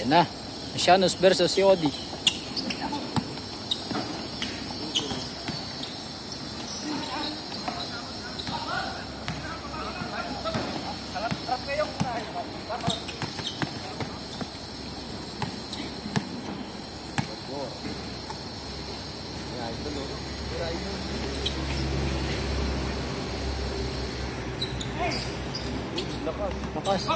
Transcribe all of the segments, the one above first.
Yan na. Asianos versus Yodi. Lakas.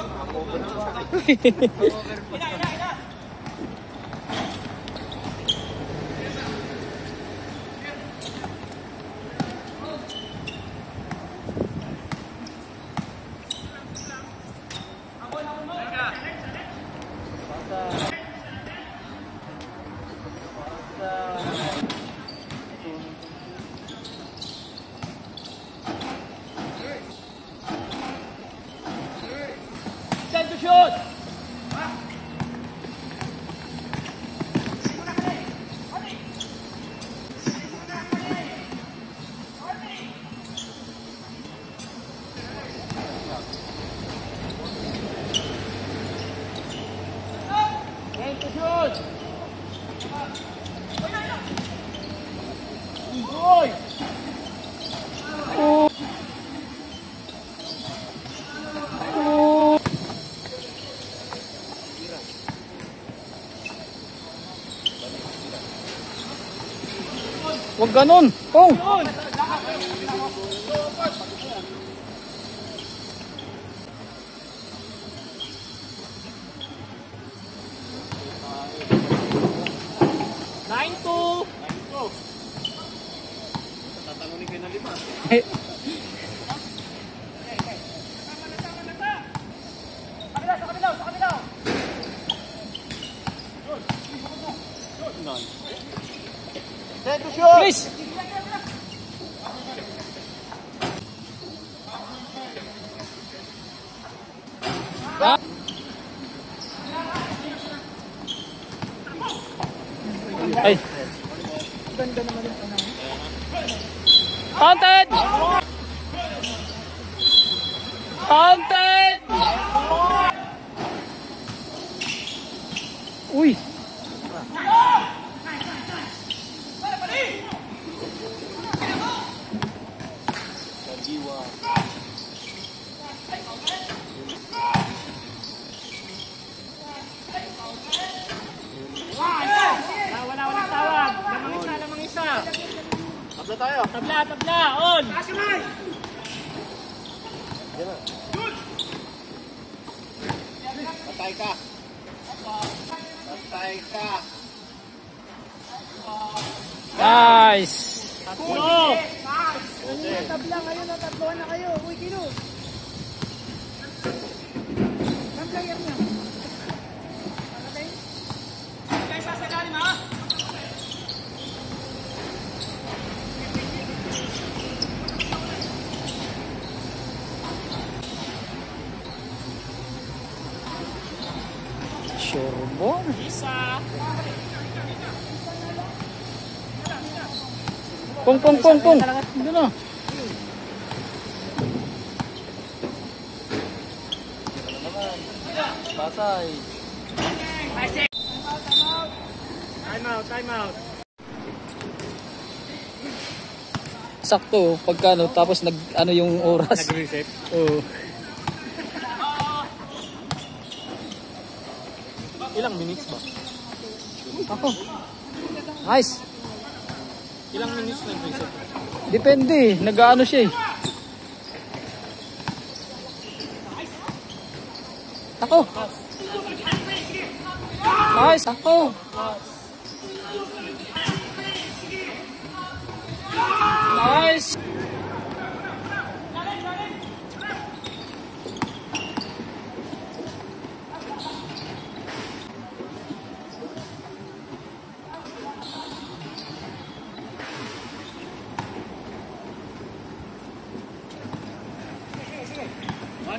Shoot! Huwag ganun. Pong. Tatangunin kayo na 5. Sa kabila. Set to shoot! Please! Ay! Ganda naman yung ano. Counted! Counted! Uy! Walang tawag. Lamang isa. Tabla tayo. Tabla. On! Patay ka. Nice! Tatlo! Tabla ngayon, tatloan na kayo. Uy, Kino. Ang player niya. Guys, sa ilalim ha? Sure ball. Isa. Pong. Doon na. Basay. Time out. Sakto, pagkano, tapos ano yung oras. Nag-reset. Oo. Ilang minutes ba? Ako. Nice. Ilang minutes nag-reset? Depende, nag-ano siya eh. Ako. Nice, ako. Nice.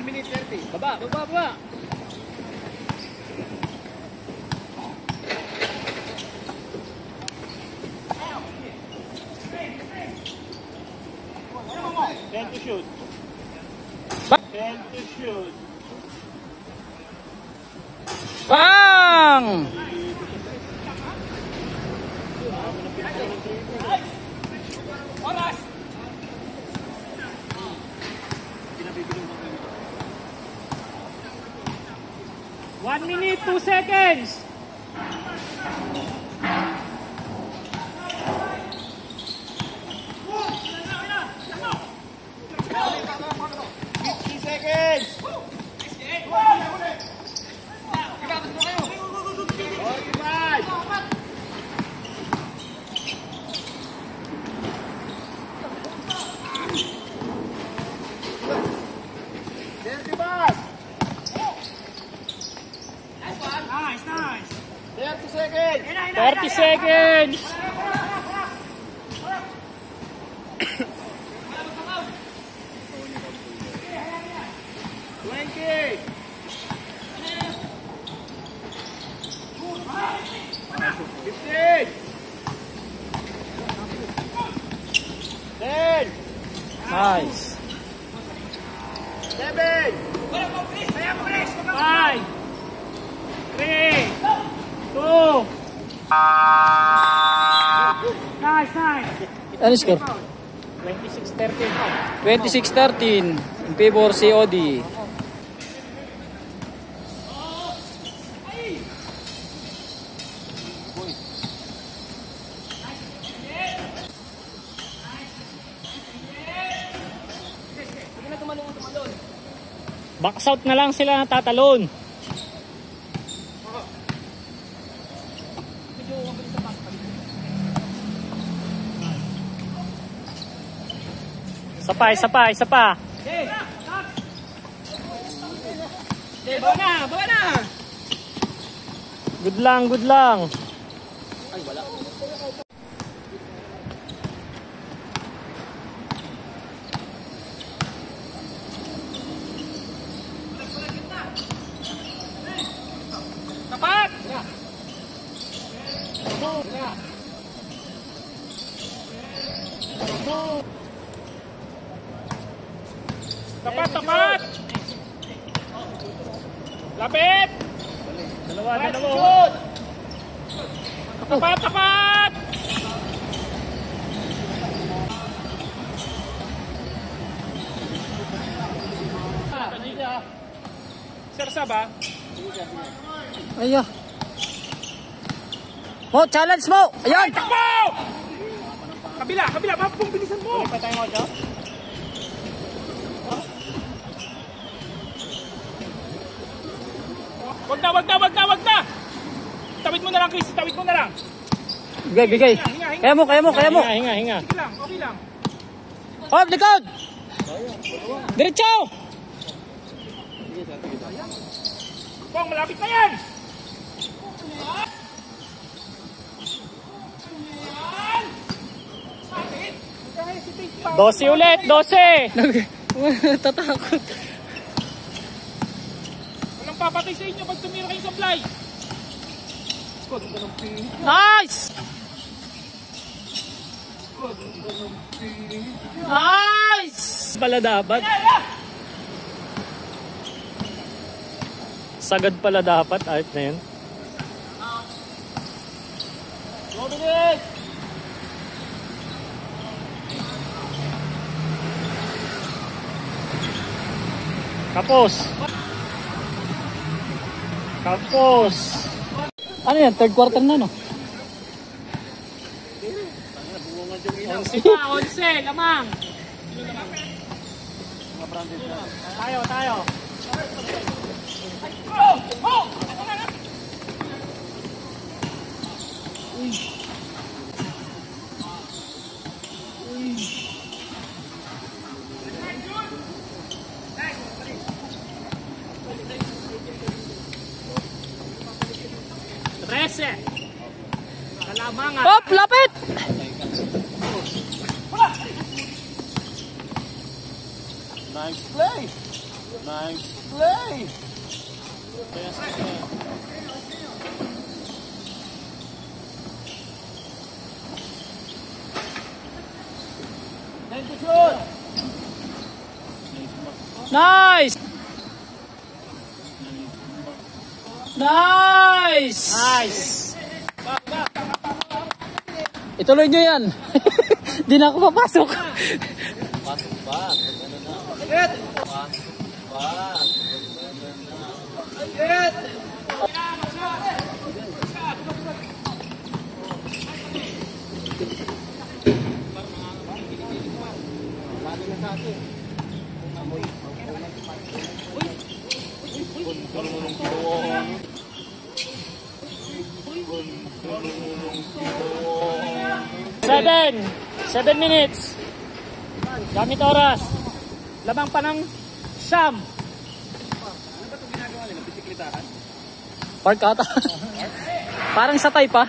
Minute 30. Baba. Ten to shoot. Bang! lang. One minute, 2 seconds. Nice, nice. 30 seconds. 30 seconds. Nice. 5, 3, 2. Nice, nice. Ano score? 26-13. 26-13 in favor COD. Box out na lang sila natatalon. Isa pa. Bawa na. Good lang. Tapat! Tapat! Lapit! Dalawa. Tapat! Sersa ba? Ayan. Mo, challenge mo. Ayan. Takbo! Kabila. Mapong bilisan mo. Ulit pa tayo mo, Jo. Wag na. Tawid mo na lang, Chris. Bigay. Kaya mo. Hinga. Okay lang. Hop, likod. Diretso. Pong, malapit na yan. Dose ulit. Tatakot. Walang papatay sa inyo pag tumira kayo sa fly. Nice. Pala dapat. Sagad pala dapat. Ayot na yun. Kapos. Ano yan? Third quarter na, no? 11 lamang. Tayo. Rese. Kalamangan. Hop, lapit. Nice play. Nice. Nice! Nice! Ituloy nyo yan. Di na ako papasok. Seven minutes. Gamit oras. Lamang pa ng siyam. Park ata. Parang sa type pa.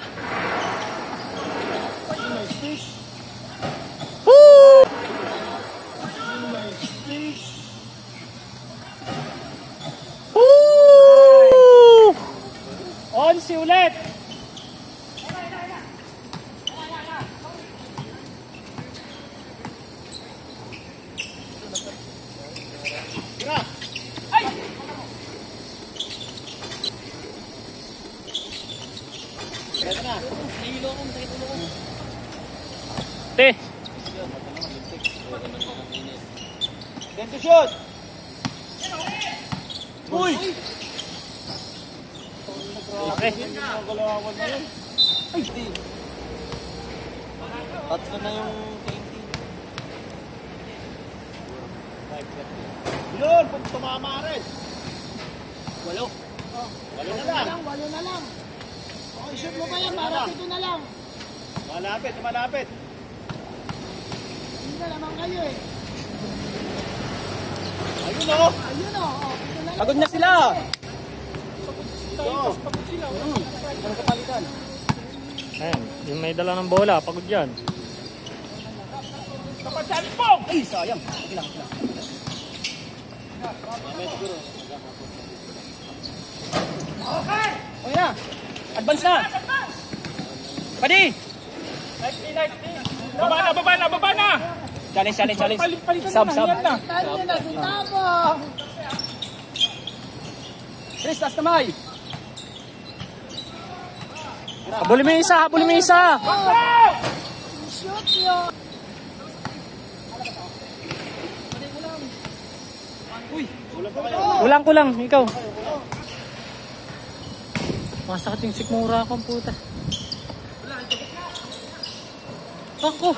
Woo! Woo! Onsi ulit. Te. Ganto shoot. Uy. Okay. Ay, di. Tatlo na yung 20. Yun, kung tumama rin. Walo. Walo na lang. Walo na lang. Okay, shoot mo pa yan. Marapit na lang. Malapit, malapit. Hindi na naman kayo eh. Ayun o. Ayun o. Ito na lang. Pagod na sila. Ayan, yung may dala ng bola, pagod yan. Kapag sa alipong! Ay, sayang. Ilang. Okay! Okay na. Advance na. Pwede. Baba na, baba na, baba na! Challenge, challenge, challenge. Palitan Sub, na, sub. yan na. Talo na si Tabong. Chris, taas kamay. Habulin mo yung isa, habulin mo yung isa. Shoot yun. Kulang, kulang. Ikaw. Masakit yung sikmura ko, ang puta. Ako.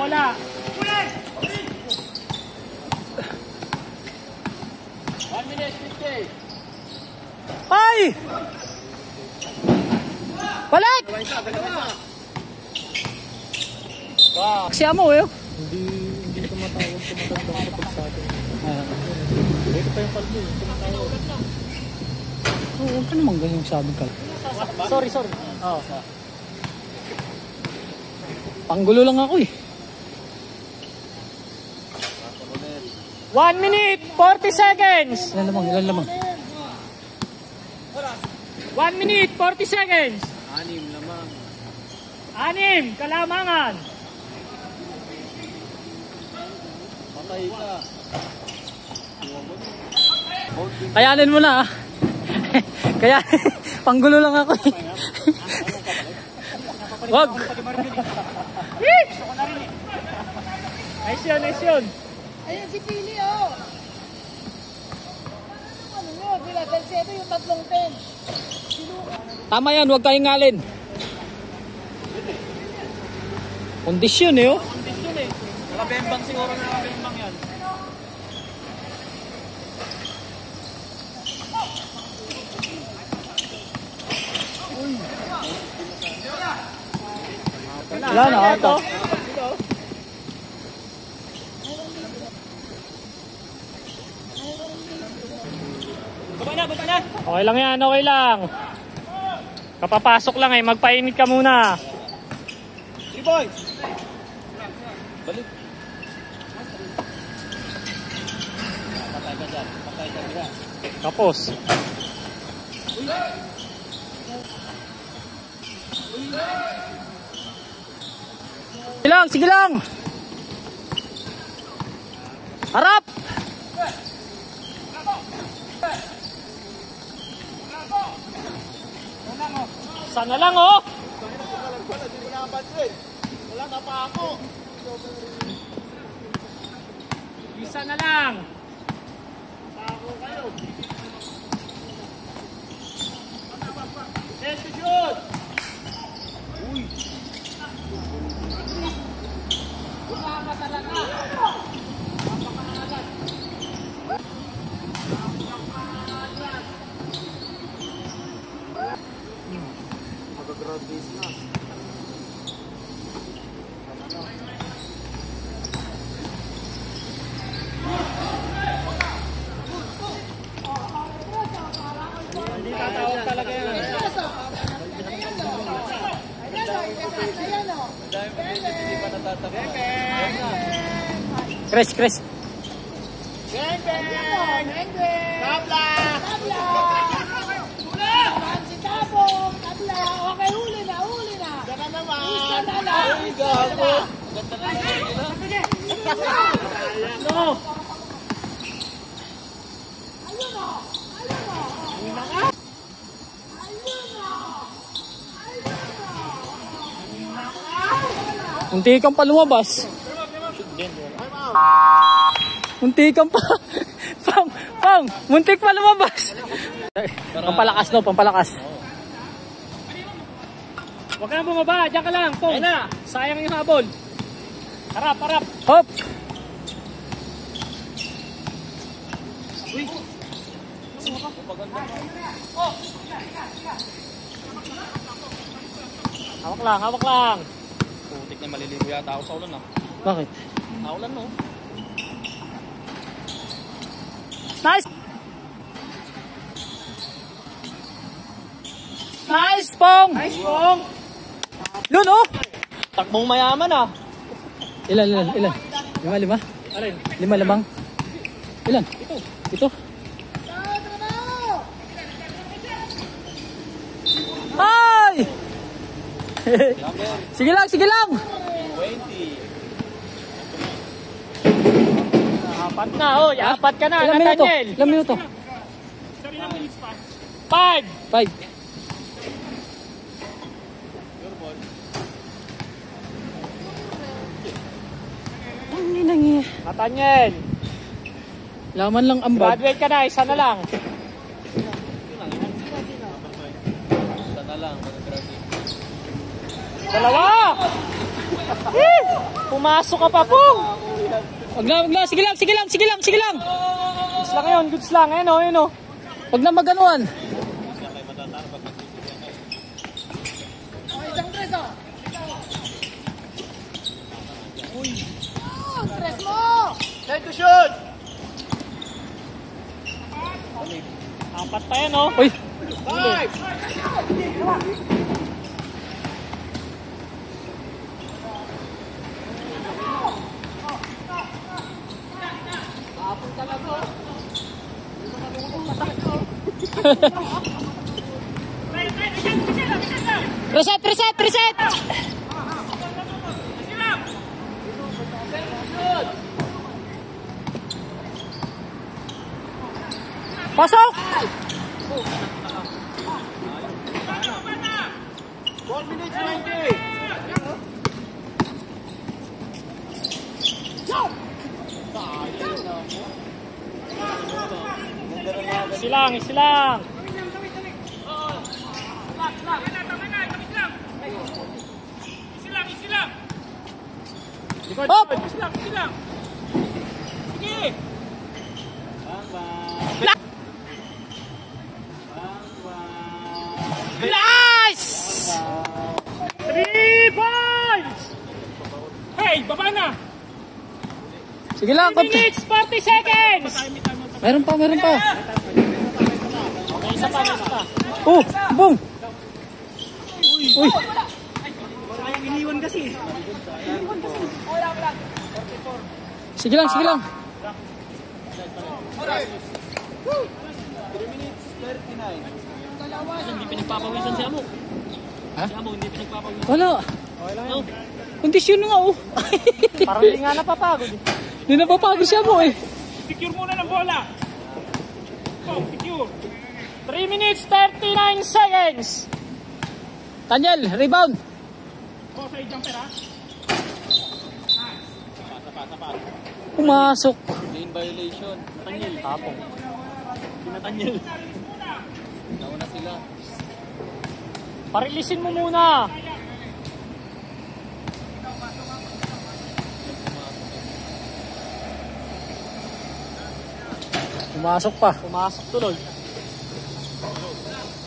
Wala. Ay! Balik! Siya mo eh. Hindi tumatawag kapag sa atin. Ito pa yung kalbo eh. Tumatawag. Oo, huwag ka naman ganyan sabi ka. Sorry. Oo. Panggulo lang ako eh. 1 minute, 40 seconds. Ilan lamang. 1 minute, 40 seconds. 6 kalamangan. Kayanin mo na ah. Kaya, panggulo lang ako eh. Wag! Nice yun. Ayun si Pili oh. Ano yun? Sila Salcedo yung 3-10. Tama yan, huwag kayong ngalin. Kondisyon eh oh. Nakabembang siguro na nakabembang yan. Wala na ata. Baba na. Okay lang yan, okay lang. Kapapasok lang eh, magpainit ka muna. 3 boys. Balik. Tapos. Sige lang, sige lang. Harap. Sana lang oh. Hindi mo nakapansin. Wala na pa ako. Isa na lang. Ako kayo. Let's shoot! Uy! Wala ka talaga! Mag-ground base na. Hindi tatawag talaga yan. Chris, Chris. Bang bang! Tabla! Si Tabong, tabla. Okay, huli na, huli na. Saka naman! Isa na lang. Ay, gago! No. Ayun o, ayun o. Ayun o. Munti kang pa lumabas. Munti kang pa. Pang, muntik pa lumabas. Pampalakas no, pampalakas. Huwag ka na bumaba, diyan ka lang. Pong. Sayang yung habol. Harap, harap. Hop. Hawak lang, hawak lang. Putik na maliligo yata ako sa ulan ah. Bakit? Naulan no? Nice! Nice, Pong! Nice, Pong! Lun, oh! Takbong mayaman ah. Ilan? Lima? Alin? Lima lamang? Ilan? Ito? Ay! Sige lang, sige lang! 20. Apat na, oh. Apat ka na, Nathaniel. Ilang minuto? 5. 5. Ang inangi. Nathaniel. Laman lang ang bag. Graduate ka na, isa na lang. Isa na lang, mag-graduate. Dalawa! Pumasok ka pa po! Wag na, sige lang! Goods lang yun, goods lang. Ayun o. Wag na maganuan. Isang tres o. Tres mo! Time to shoot! Apat pa yan o. Uy! 5! Reset! Pasok! 1 minute 20! Isilang! Hop! Sige! Nice! 3 points! Hey, baba na! Sige lang, 3 minutes, 40 seconds! Meron pa. Isa pa. Oh, boom! Uy! Sayang iniwan kasi. Sige lang. Hindi pinagpapawisan si Amo. Ha? Si Amo, hindi pinagpapawisan. Wala. Okay lang yan. Kondisyon na nga oh. Parang hindi nga napapagod. Hindi napapagod siya mo eh. Secure muna ng bola. Oh, secure. 3 minutes, 39 seconds. Daniel, rebound. Oh, sa jumper ha. Pumasok. Lane violation. Natanyel. Tapong. Natanyel. Nauna sila. Parilisin mo muna. Pumasok pa. Pumasok tuloy.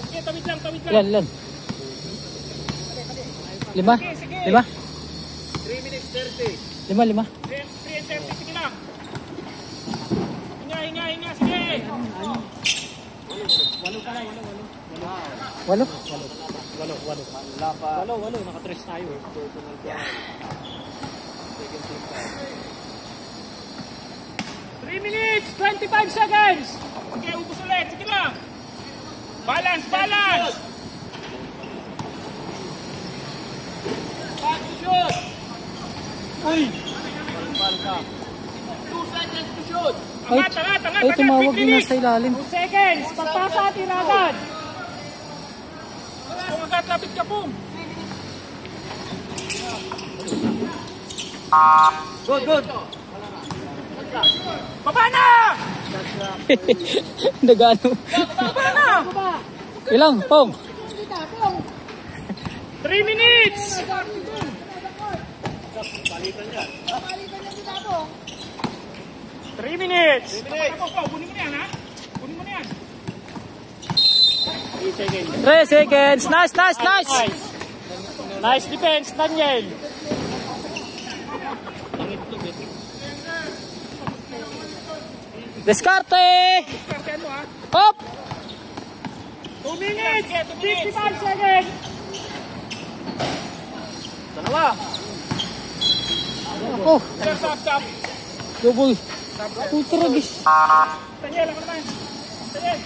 Sige, tawid lang, tawid lang. Ilan. 5? 5? 3 minutes 30. 5. 3 and 30, sige lang. Hinga, sige. 8? 8. Naka-tres tayo. 3 minutes, 25 seconds. Okay, ubus ulit, sige lang. Balance. Back to shoot. Uy. 2 seconds to shoot. Ay, tumawag din na sa ilalim. 2 seconds, pagpasa at iragad. Kung agad, lapit ka, boom. Good. Baba na! Nagano. Baba na! Ilang, Pong? 3 minutes! 3 minutes! Kunin mo na yan, ha? Kunin mo na yan. 3 seconds. 3 seconds. Nice. Nice defense, Daniel. Descarte! Kartehan mo, ha? Hop! 2 minutes! 55 seconds! Dalawa. Ako, Stop. double. Putragis. Daniel, ako naman. Daniel.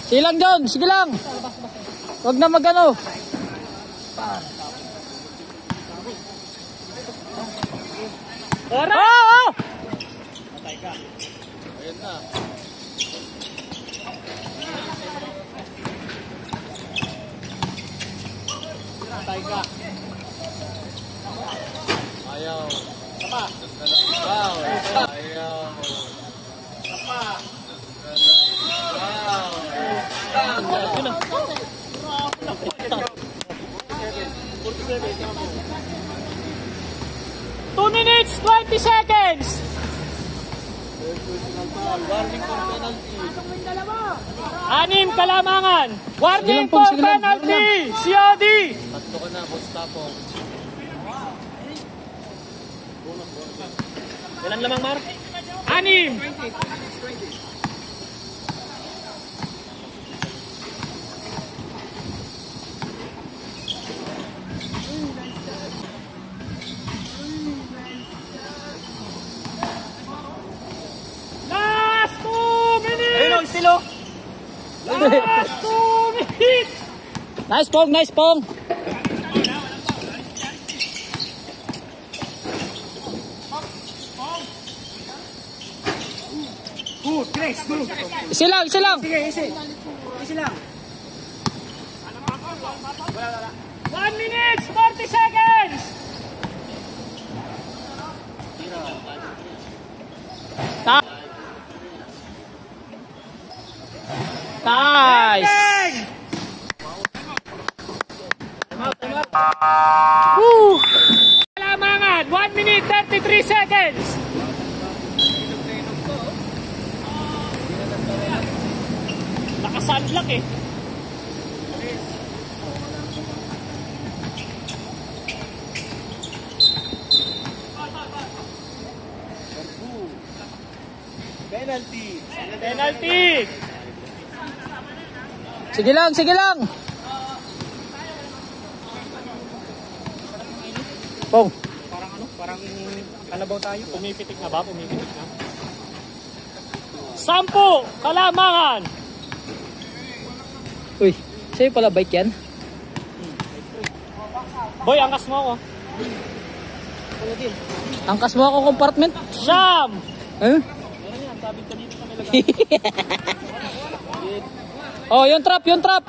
Sige lang, John. Sige lang. Huwag na magano. Oras! Oh! Ayan na. Patay ka. Ayaw. Tapa. Wow. Ayaw. Tapa. Wow. 2 minutes, 20 seconds! Warning for penalty. 6 kalamangan. Warning Sige lang, Pong, for sige lang. penalty. COD. Tatlo ka na, boss tapong. Ilan lamang, Mark? 6. Last 2 minutes. Ayun ang estilo. Last 2 minutes. Nice, Pong. Good, Grace, good. Isa lang. Easy lang. 1 minute, 40 seconds. Nice. Bang! Woo! Kalamangan, 1 minute, 33 seconds. Nakasunblock eh. Penalty. Penalty. Sige lang. Pong. Parang kalabaw tayo. Pumipitik na ba? 10. Kalamangan. Uy, sa'yo pala bike yan? Boy, angkas mo ako. Angkas mo ako compartment? Siyam! Eh? Oh, yung trap, yung trap!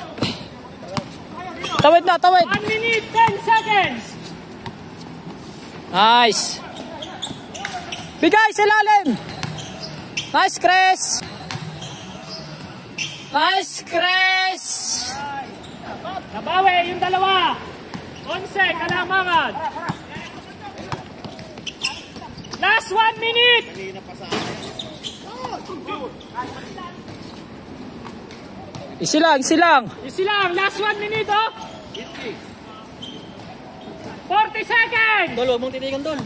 Tawid na, tawid! 1 minute, 10 seconds! Nice! Bigay sa ilalim! Nice, Chris! Nice, Chris! Nabawi yung dalawa. 11, kalamangan. Last 1 minute. Isi lang, isi lang! Easy lang, last 1 minute, oh. 40 seconds. Dolo, mong titigan doon.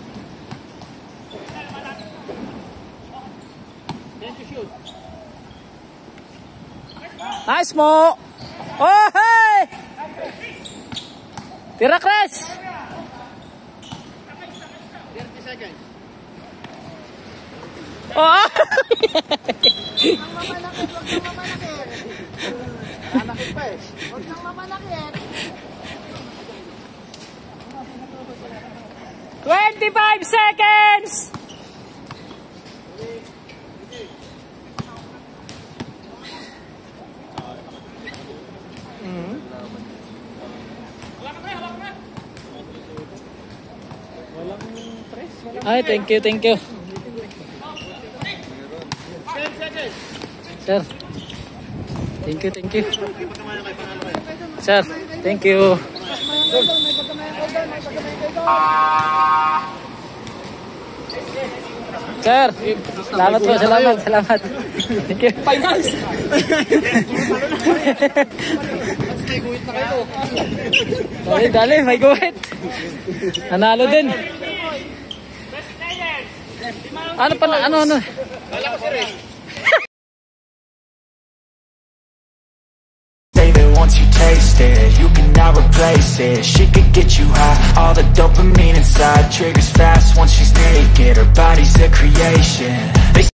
Nice mo! Oh, hey! Tira, Chris! 30 seconds. Oh! Anakit pa eh. Huwag kang mamalakit. 25 seconds. Ay, thank you, thank you. 10 seconds. Sir. Thank you, thank you. Sir, thank you. Sir, salamat po, salamat, salamat. Thank you. Finals! May guhit na kayo. Dali, dali, may guhit. Nanalo din. Ano pa na, ano? Kala ko sir eh. Say that once you taste it, you cannot replace it. She could get you high, all the dopamine inside triggers fast once she's naked. Her body's a creation.